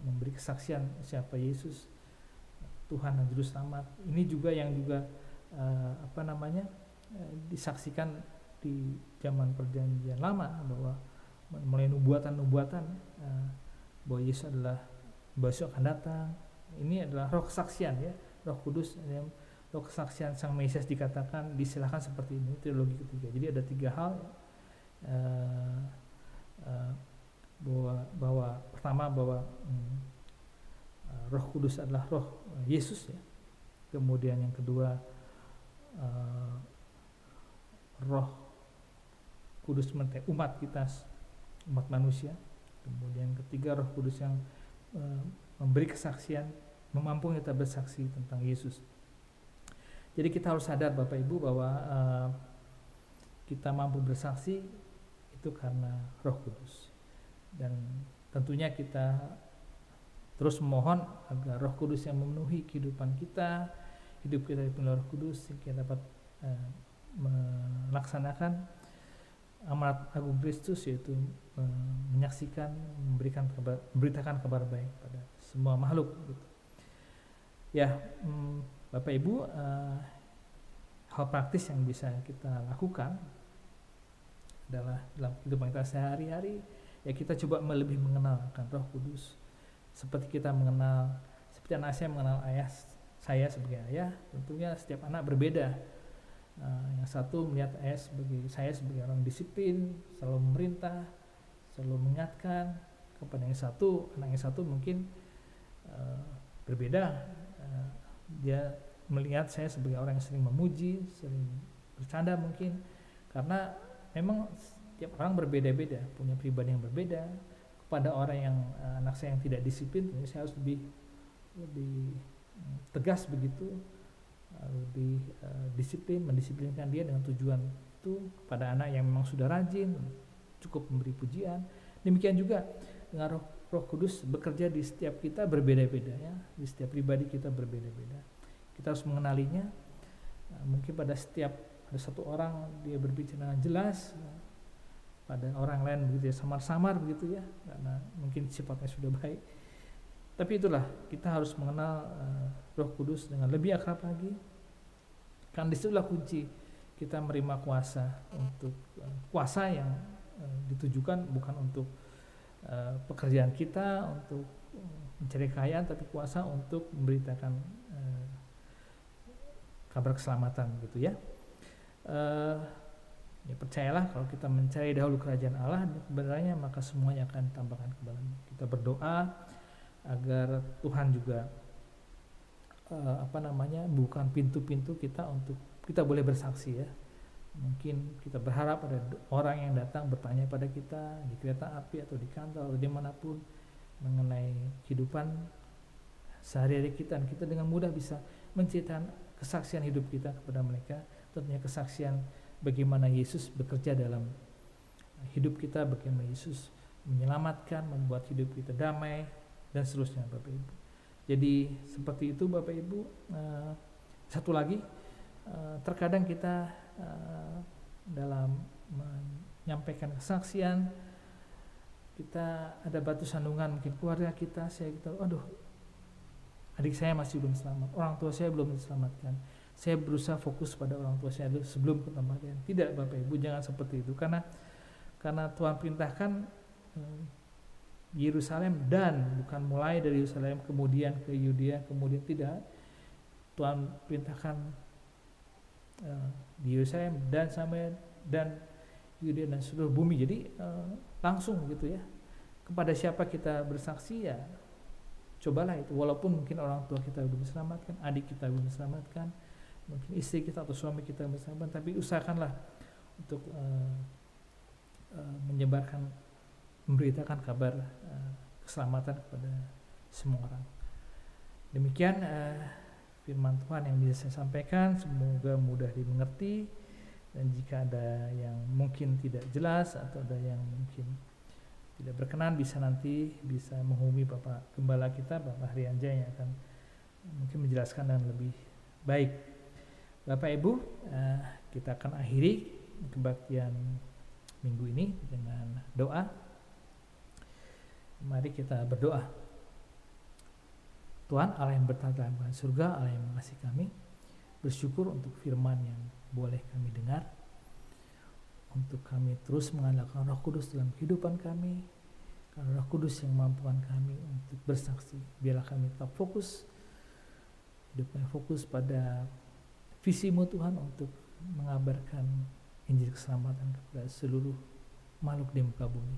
memberi kesaksian siapa Yesus, Tuhan dan Juru Selamat. Ini juga yang juga disaksikan di zaman perjanjian lama, bahwa mulai nubuatan-nubuatan bahwa Yesus akan datang. Ini adalah roh kesaksian, ya. Roh Kudus, roh kesaksian Sang Mesias dikatakan, disilahkan seperti ini, trilogi ketiga. Jadi ada 3 hal, bahwa pertama bahwa Roh Kudus adalah roh Yesus, ya. Kemudian yang kedua, Roh Kudus menyertai umat kita, umat manusia. Kemudian ketiga, Roh Kudus yang memberi kesaksian, memampukan kita bersaksi tentang Yesus. Jadi kita harus sadar, Bapak Ibu, bahwa kita mampu bersaksi itu karena Roh Kudus. Dan tentunya kita terus memohon agar Roh Kudus yang memenuhi kehidupan kita, hidup kita dipenuhi Roh Kudus, sehingga kita dapat melaksanakan amanat agung Kristus, yaitu menyaksikan, memberitakan kabar baik pada semua makhluk gitu. Ya, Bapak Ibu, hal praktis yang bisa kita lakukan adalah dalam kehidupan kita sehari-hari, ya kita coba lebih mengenal akan Roh Kudus, seperti anak saya mengenal ayah saya sebagai ayah. Tentunya setiap anak berbeda. Yang satu melihat saya sebagai orang disiplin, selalu memerintah, selalu mengingatkan. Kepada anak yang satu mungkin berbeda. Dia melihat saya sebagai orang yang sering memuji, sering bercanda mungkin, karena memang setiap orang berbeda-beda, punya pribadi yang berbeda. Kepada anak saya yang tidak disiplin, saya harus lebih tegas begitu, lebih mendisiplinkan dia dengan tujuan itu. Kepada anak yang memang sudah rajin, cukup memberi pujian. Demikian juga dengan Roh Kudus bekerja di setiap kita berbeda-beda, ya, di setiap pribadi kita berbeda-beda. Kita harus mengenalinya. Mungkin ada satu orang dia berbicara jelas, pada orang lain begitu ya, samar-samar begitu ya, karena mungkin sifatnya sudah baik. Tapi itulah, kita harus mengenal Roh Kudus dengan lebih akrab lagi. Kan disitulah kunci kita menerima kuasa, untuk kuasa yang ditujukan bukan untuk pekerjaan kita, untuk mencari kekayaan, tapi kuasa untuk memberitakan kabar keselamatan gitu ya. Ya percayalah, kalau kita mencari dahulu kerajaan Allah dan kebenarannya, maka semuanya akan ditambahkan kepadamu. Kita berdoa agar Tuhan juga bukan pintu-pintu kita untuk kita boleh bersaksi ya. Mungkin kita berharap ada orang yang datang bertanya pada kita di kereta api atau di kantor atau dimanapun mengenai kehidupan sehari-hari kita, dan kita dengan mudah bisa menceritakan kesaksian hidup kita kepada mereka. Tentunya kesaksian bagaimana Yesus bekerja dalam hidup kita, bagaimana Yesus menyelamatkan, membuat hidup kita damai, dan seterusnya Bapak Ibu. Jadi seperti itu Bapak Ibu. Satu lagi, terkadang kita dalam menyampaikan kesaksian, kita ada batu sandungan, mungkin keluarga kita, adik saya masih belum selamat, orang tua saya belum diselamatkan, saya berusaha fokus pada orang tua saya dulu sebelum ke tempat lain. Tidak Bapak Ibu, jangan seperti itu, karena Tuhan perintahkan Yerusalem, dan bukan mulai dari Yerusalem kemudian ke Yudea, kemudian tidak. Tuhan perintahkan di Yerusalem dan Samaria dan Yudea dan seluruh bumi. Jadi langsung gitu ya. Kepada siapa kita bersaksi, ya cobalah itu, walaupun mungkin orang tua kita belum diselamatkan, adik kita belum diselamatkan, mungkin istri kita atau suami kita belum diselamatkan, tapi usahakanlah untuk memberitakan kabar keselamatan kepada semua orang. Demikian firman Tuhan yang bisa saya sampaikan, semoga mudah dimengerti, dan jika ada yang mungkin tidak jelas atau ada yang mungkin tidak berkenan, bisa menghubungi Bapak Gembala kita, Bapak Harianja, yang akan mungkin menjelaskan dengan lebih baik. Bapak Ibu, kita akan akhiri kebaktian minggu ini dengan doa. Mari kita berdoa. Tuhan Allah yang bertata di surga, Allah yang mengasihi kami, bersyukur untuk firman yang boleh kami dengar, untuk kami terus mengandalkan Roh Kudus dalam kehidupan kami, karena Roh Kudus yang mampukan kami untuk bersaksi. Biarlah kami tetap fokus, hidup kami fokus pada visi-Mu Tuhan, untuk mengabarkan Injil keselamatan kepada seluruh makhluk di muka bumi.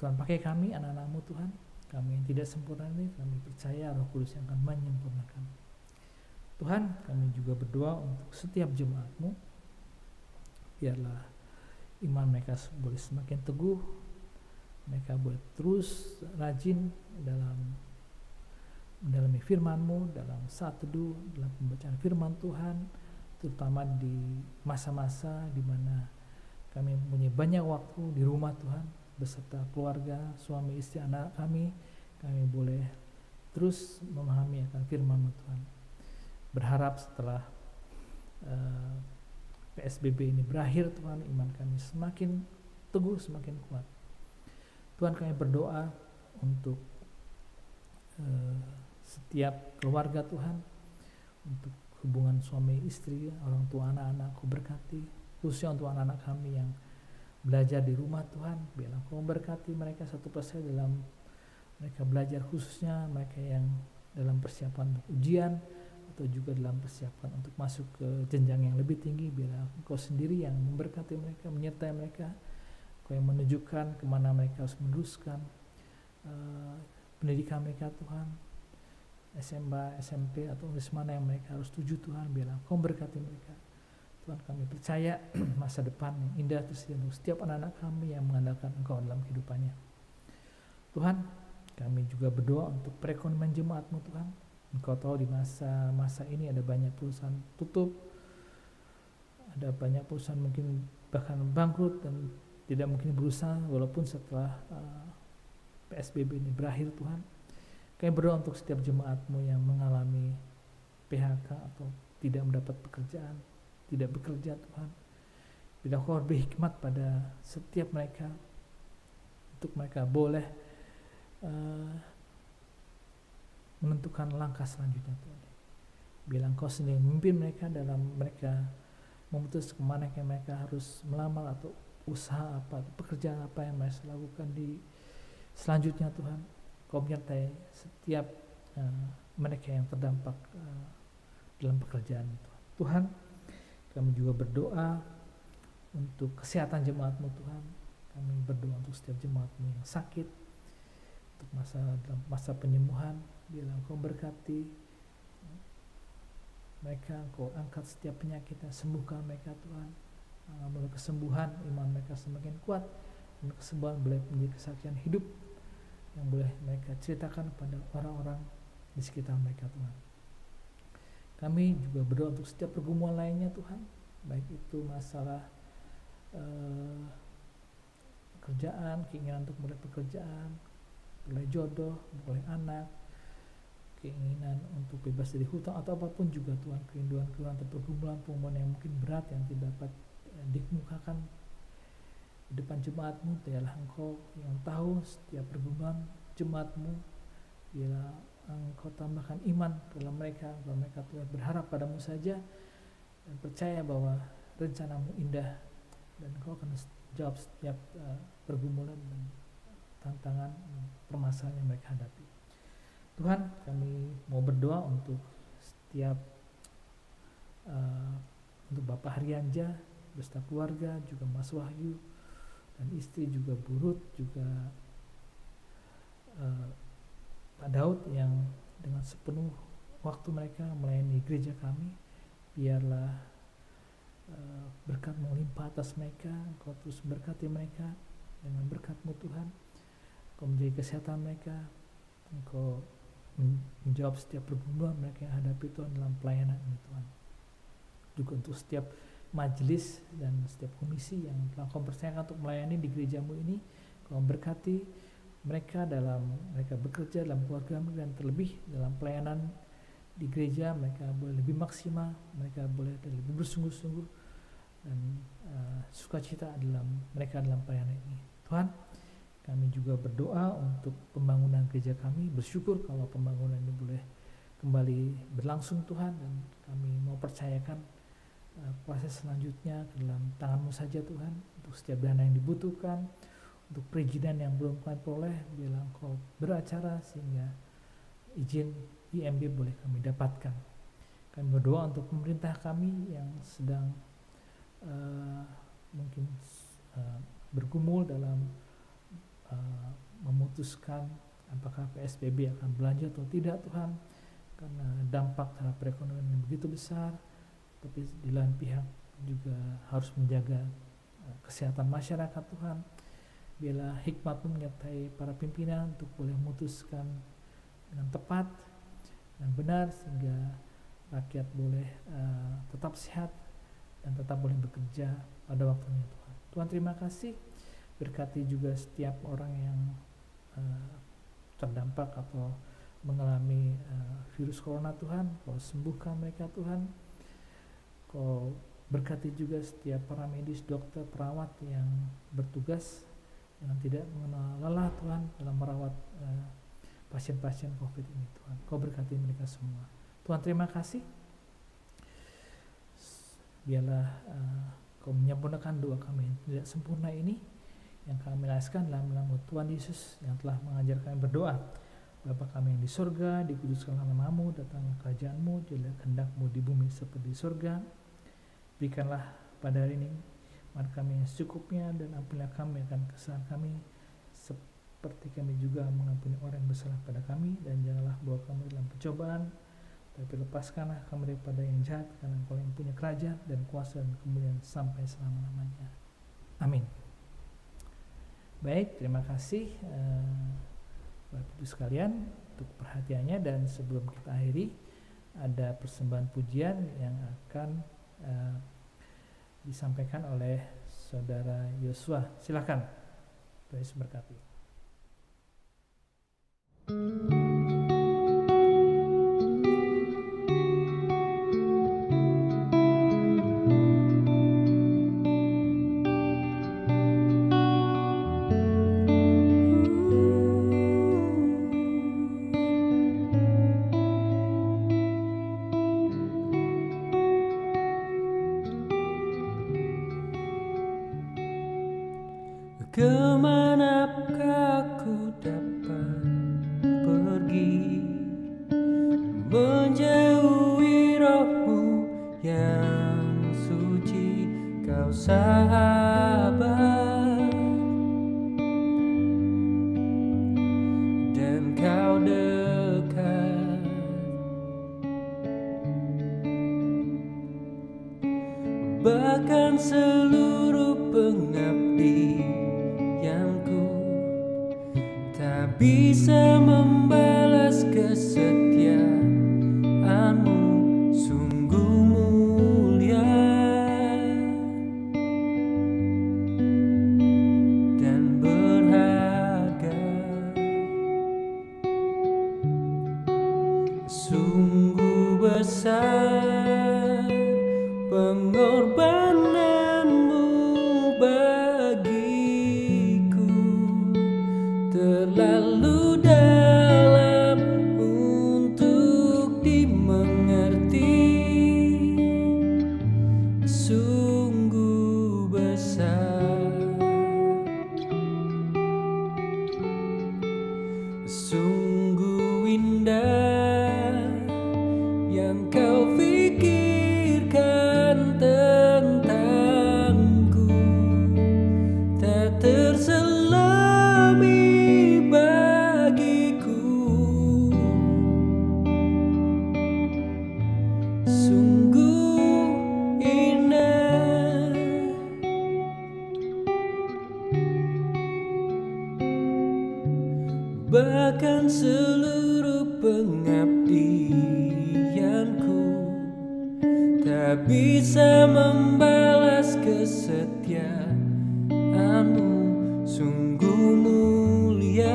Tuhan, pakai kami, anak-anak-Mu Tuhan, kami yang tidak sempurna ini, kami percaya Roh Kudus yang akan menyempurnakan. Tuhan, kami juga berdoa untuk setiap jemaat-Mu, biarlah iman mereka boleh semakin teguh, mereka boleh terus rajin dalam mendalami firman-Mu, dalam saat teduh, dalam pembacaan firman Tuhan, terutama di masa-masa di mana kami mempunyai banyak waktu di rumah Tuhan, beserta keluarga, suami, istri, anak kami boleh terus memahami akan firman-Mu Tuhan. Berharap setelah PSBB ini berakhir Tuhan, iman kami semakin teguh, semakin kuat. Tuhan, kami berdoa untuk setiap keluarga Tuhan, untuk hubungan suami istri, orang tua, anak-anak, Kau berkati, khususnya untuk anak-anak kami yang belajar di rumah Tuhan, biarlah Kau berkati mereka satu persatu dalam mereka belajar, khususnya mereka yang dalam persiapan untuk ujian atau juga dalam persiapan untuk masuk ke jenjang yang lebih tinggi. Biarlah Kau sendiri yang memberkati mereka, menyertai mereka, Kau yang menunjukkan kemana mereka harus meneruskan pendidikan mereka Tuhan, SMA, SMP atau mana yang mereka harus tuju Tuhan. Biarlah Kau berkati mereka Tuhan. Kami percaya masa depan yang indah tersedia untuk setiap anak-anak kami yang mengandalkan Engkau dalam kehidupannya. Tuhan, kami juga berdoa untuk perekonomian jemaat-Mu Tuhan. Engkau tahu di masa ini ada banyak perusahaan tutup, ada banyak perusahaan mungkin bahkan bangkrut dan tidak mungkin berusaha walaupun setelah PSBB ini berakhir Tuhan. Kami berdoa untuk setiap jemaat-Mu yang mengalami PHK atau tidak mendapat pekerjaan, tidak bekerja Tuhan. Bila Kau beri hikmat pada setiap mereka untuk mereka boleh menentukan langkah selanjutnya Tuhan. Bila Engkau sendiri memimpin mereka dalam mereka memutus kemana yang mereka harus melamar atau usaha apa, pekerjaan apa yang mereka lakukan di selanjutnya Tuhan. Kau menyertai setiap mereka yang terdampak dalam pekerjaan itu. Tuhan, kami juga berdoa untuk kesehatan jemaat-Mu Tuhan. Kami berdoa untuk setiap jemaat-Mu yang sakit, untuk dalam masa penyembuhan. Biarlah Engkau berkati mereka, Engkau angkat setiap penyakitnya, sembuhkan mereka Tuhan. Melalui kesembuhan, iman mereka semakin kuat, dan kesembuhan boleh menjadi kesaksian hidup yang boleh mereka ceritakan kepada orang-orang di sekitar mereka Tuhan. Kami juga berdoa untuk setiap pergumulan lainnya Tuhan, baik itu masalah pekerjaan, keinginan untuk mulai pekerjaan, mulai jodoh, mulai anak, keinginan untuk bebas dari hutang atau apapun juga Tuhan, kerinduan-kerinduan atau pergumulan-pergumulan yang mungkin berat yang tidak dapat dikemukakan di depan jemaat-Mu. Biarlah Engkau yang tahu setiap pergumulan jemaat-Mu. Biarlah Engkau tambahkan iman dalam mereka, bahwa mereka Tuhan berharap padamu saja dan percaya bahwa rencana-Mu indah dan Engkau akan jawab setiap pergumulan dan tantangan permasalahan yang mereka hadapi. Tuhan, kami mau berdoa untuk setiap untuk Bapak Haryanja beserta keluarga, juga Mas Wahyu dan istri, juga Bu Ruth, juga Pak Daud yang dengan sepenuh waktu mereka melayani gereja kami. Biarlah berkat melimpah atas mereka. Engkau terus berkati mereka dengan berkat-Mu Tuhan. Engkau menjaga kesehatan mereka, Engkau menjawab setiap pergumulan mereka yang hadapi Tuhan dalam pelayanan ini Tuhan. Juga untuk setiap majelis dan setiap komisi yang telah Kau percayakan untuk melayani di gereja-Mu ini, Kau berkati mereka dalam mereka bekerja dalam keluarga dan terlebih dalam pelayanan di gereja. Mereka boleh lebih maksimal, mereka boleh lebih bersungguh-sungguh dan sukacita dalam mereka dalam pelayanan ini Tuhan. Kami juga berdoa untuk pembangunan gereja kami, bersyukur kalau pembangunan ini boleh kembali berlangsung Tuhan, dan kami mau percayakan proses selanjutnya ke dalam tangan-Mu saja Tuhan. Untuk setiap dana yang dibutuhkan, untuk perizinan yang belum kami peroleh, biarlah Engkau beracara sehingga izin IMB boleh kami dapatkan. Kami berdoa untuk pemerintah kami yang sedang mungkin bergumul dalam memutuskan apakah PSBB akan berlanjut atau tidak Tuhan, karena dampak terhadap perekonomian yang begitu besar. Tapi di lain pihak juga harus menjaga kesehatan masyarakat Tuhan. Biarlah hikmat-Mu menyertai para pimpinan untuk boleh memutuskan dengan tepat dan benar, sehingga rakyat boleh tetap sehat dan tetap boleh bekerja pada waktunya Tuhan. Tuhan, terima kasih. Berkati juga setiap orang yang terdampak atau mengalami virus corona Tuhan. Kau sembuhkan mereka Tuhan. Kau berkati juga setiap para medis, dokter, perawat yang bertugas dengan tidak mengenal lelah Tuhan dalam merawat pasien-pasien COVID ini Tuhan. Kau berkati mereka semua. Tuhan, terima kasih. Biarlah Kau menyempurnakan doa kami yang tidak sempurna ini, yang kami laskan dalam nama Tuhan Yesus yang telah mengajar kami berdoa. Bapa kami yang di surga, dikuduskanlah nama-Mu, datanglah kerajaan-Mu, jadilah kehendak-Mu di bumi seperti di surga. Berikanlah pada hari ini makan kami yang secukupnya, dan ampunilah kami akan kesalahan kami, seperti kami juga mengampuni orang yang bersalah pada kami, dan janganlah bawa kami dalam pencobaan, tapi lepaskanlah kami daripada yang jahat, karena Engkau yang punya kerajaan dan kuasa dan kemuliaan sampai selama-lamanya. Amin. Baik, terima kasih Bapak Ibu sekalian untuk perhatiannya, dan sebelum kita akhiri ada persembahan pujian yang akan disampaikan oleh Saudara Yosua. Silakan. Tuhan Yesus berkati. Kemanapun ku dapat pergi, menjauhi Roh-Mu yang suci, Kau sahabat dan Kau dekat. Bahkan seluruh pengabdianku tak bisa membalas kesetiaan-Mu, sungguh mulia dan berharga. Sungguh besar pengorbanan-Mu bagiku, terlalu dalam untuk dimengerti. Sungguh besar, sungguh indah yang Kau pikirkan tentangku, tak terselami bagiku. Sungguh indah, bahkan seluruh pengabdianku tak bisa membalas kesetiaan-Mu, sungguh mulia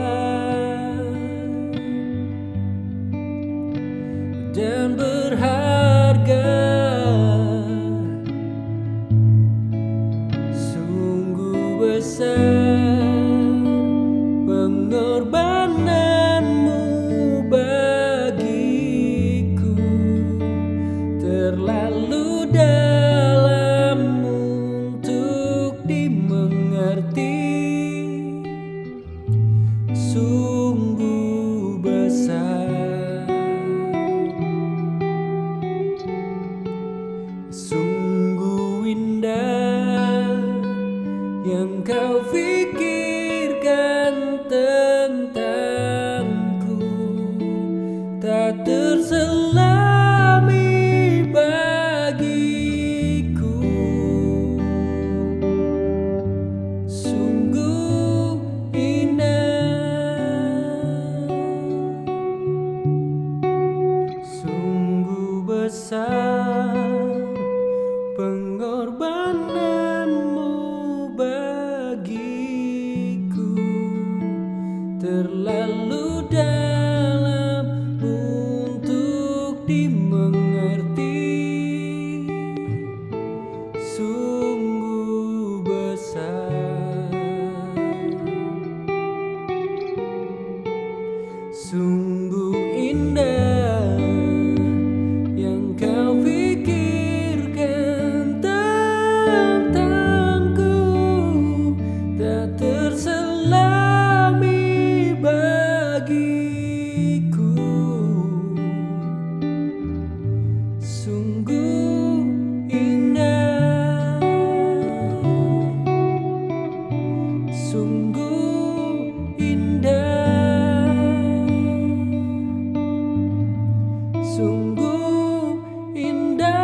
dan berharga. Sungguh besar pengorbanan-Mu bagiku, terlalu dalam untuk dimengerti. Sungguh besar, sungguh indah yang Kau pikirkan tentangku, tak terselami bagiku. Sungguh indah, sungguh besar pengorbanan-Mu bagiku, terlalu dalam untuk dimengerti. Sungguh indah yang kau pikirkan tentangku, tak terselami bagiku. Sungguh indah, sungguh indah. Sungguh indah,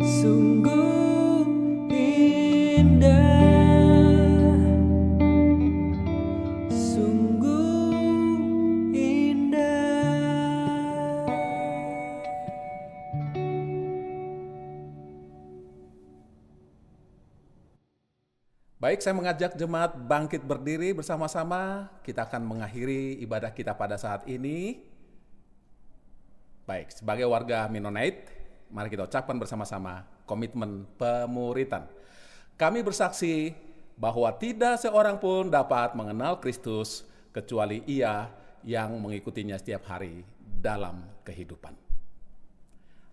sungguh indah, sungguh indah. Baik, saya mengajak jemaat bangkit berdiri bersama-sama. Kita akan mengakhiri ibadah kita pada saat ini. Baik, sebagai warga Mennonite, mari kita ucapkan bersama-sama komitmen pemuritan. Kami bersaksi bahwa tidak seorang pun dapat mengenal Kristus kecuali ia yang mengikutinya setiap hari dalam kehidupan.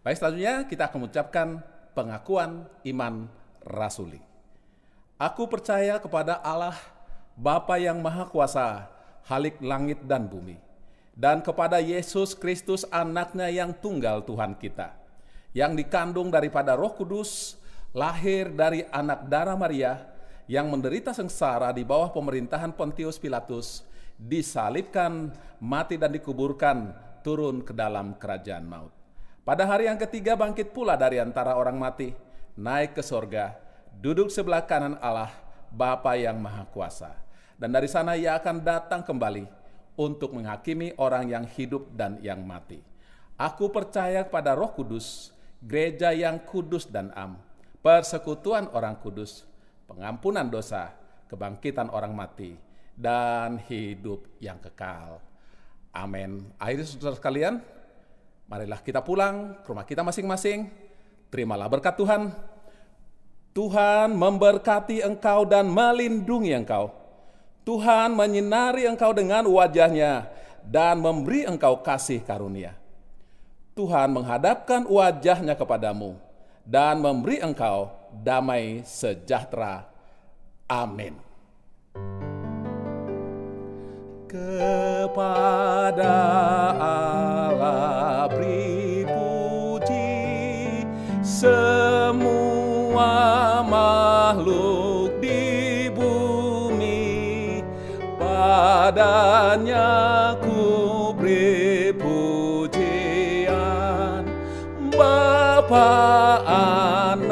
Baik, selanjutnya kita akan mengucapkan pengakuan iman rasuli. Aku percaya kepada Allah, Bapa yang Maha Kuasa, Khalik langit dan bumi, dan kepada Yesus Kristus anaknya yang tunggal Tuhan kita, yang dikandung daripada Roh Kudus, lahir dari anak darah Maria, yang menderita sengsara di bawah pemerintahan Pontius Pilatus, disalibkan, mati dan dikuburkan, turun ke dalam kerajaan maut. Pada hari yang ketiga bangkit pula dari antara orang mati, naik ke sorga, duduk sebelah kanan Allah, Bapa yang Maha Kuasa. Dan dari sana ia akan datang kembali untuk menghakimi orang yang hidup dan yang mati. Aku percaya kepada Roh Kudus, gereja yang kudus dan am, persekutuan orang kudus, pengampunan dosa, kebangkitan orang mati, dan hidup yang kekal. Amin. Akhirnya saudara sekalian, marilah kita pulang ke rumah kita masing-masing. Terimalah berkat Tuhan. Tuhan memberkati engkau dan melindungi engkau. Tuhan menyinari engkau dengan wajah-Nya dan memberi engkau kasih karunia. Tuhan menghadapkan wajah-Nya kepadamu dan memberi engkau damai sejahtera. Amin. Kepada Allah beri puji, semua makhluk di bumi, padanya ku beri pujian, Bapa, Anak,